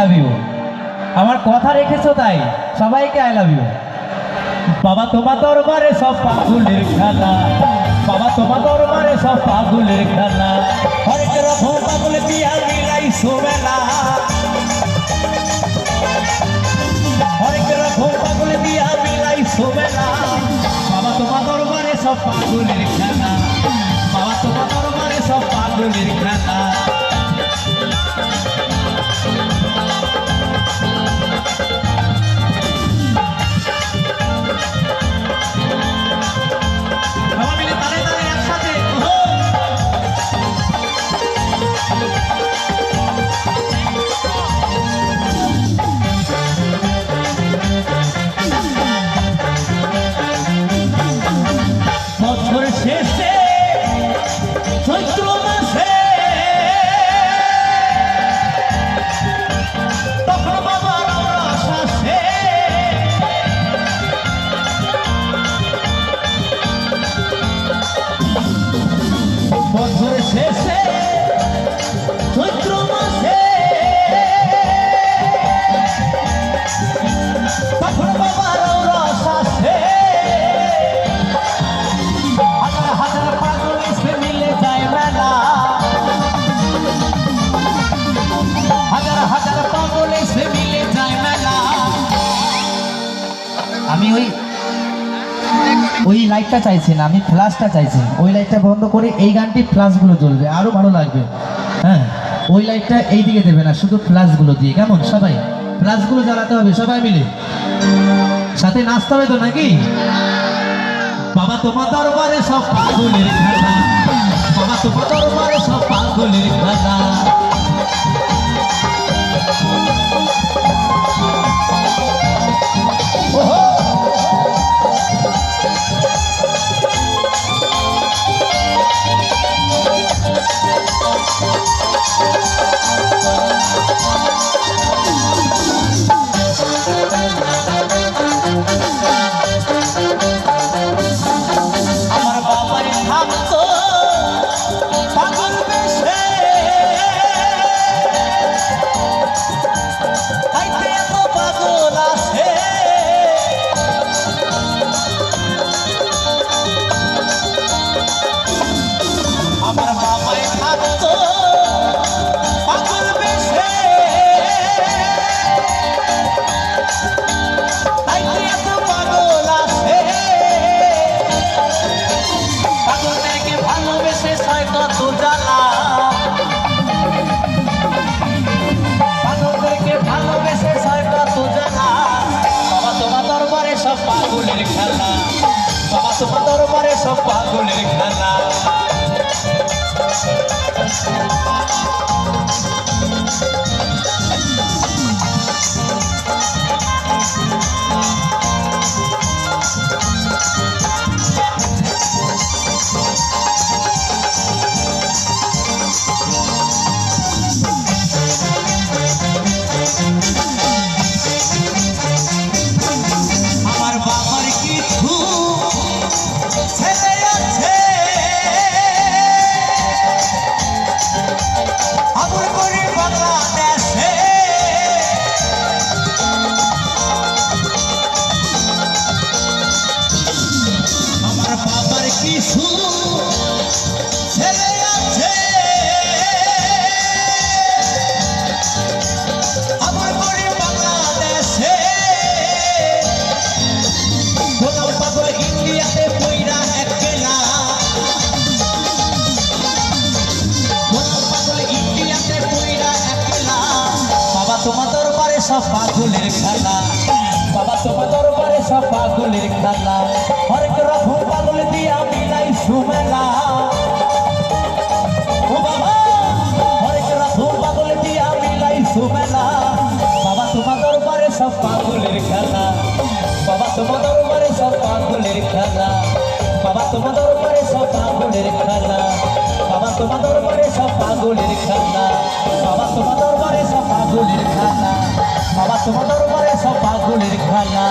Love you. আমার কথা রেখেছো তাই সবাইকে আই লাভ ইউ। বাবা তোমার দরবারে সব পাগলের খেলা, বাবা তোমার দরবারে সব পাগলের খেলা, হরেক রকম পাগল দিয়া মিলাইছো মেলা, হরেক রকম পাগল দিয়া মিলাইছো মেলা, বাবা তোমার দরবারে সব পাগলের খেলা, বাবা তোমার দরবারে সব পাগলের খেলা। বছর শেষে চৈত্র মাসে তখন বাবার আশাসে বছর শেষে চৈত্র মাসে তখন বাবার আশাসে আমি ওই লাইটটা চাইছি না, আমি ফ্ল্যাশটা চাইছি। ওই লাইটটা বন্ধ করে এই গানটি ফ্ল্যাশগুলো জ্বলবে, আরো ভালো লাগবে। হ্যাঁ, ওই লাইটটা এই দিকে দেবে না, শুধু ফ্ল্যাশগুলো দিয়ে। কেমন? সবাই ফ্ল্যাশগুলো জ্বালাতে হবে, সবাই মিলে সাথে নাচতে হবে তো নাকি? বাবা তোমার দরবারে সব পাগলের খেলা, বাবা তোমার দরবারে সব পাগলের খেলা। পাগলের খেলা, বাবা তোমার দরবারে সব পাগলের খেলা। তোমার দরবারে সব পাগলের খেলা, বাবা তোমার দরবারে সব পাগলের খেলা, হরেক রকম পাগল দিয়া মিলাইছো মেলা, ও বাবা হরেক রকম পাগল দিয়া মিলাইছো মেলা, বাবা তোমার দরবারে সব পাগলের খেলা, বাবা তোমার দরবারে সব পাগলের খেলা, বাবা তোমার দরবারে সব পাগলের খেলা, বাবা তোমার দরবারে সব পাগলের খেলা, বাবা তোমার দরবারে সব পাগলের খেলা, বাবা তোমার দরবারে সব পাগলের খেলা,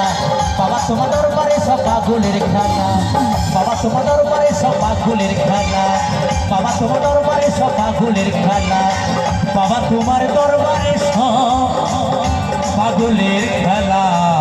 বাবা তোমার দরবারে সব পাগলের খেলা, বাবা তোমার দরবারে সব পাগলের খেলা, বাবা তোমার দরবারে সব পাগলের খেলা, বাবা তোমার দরবারে সব পাগলের খেলা।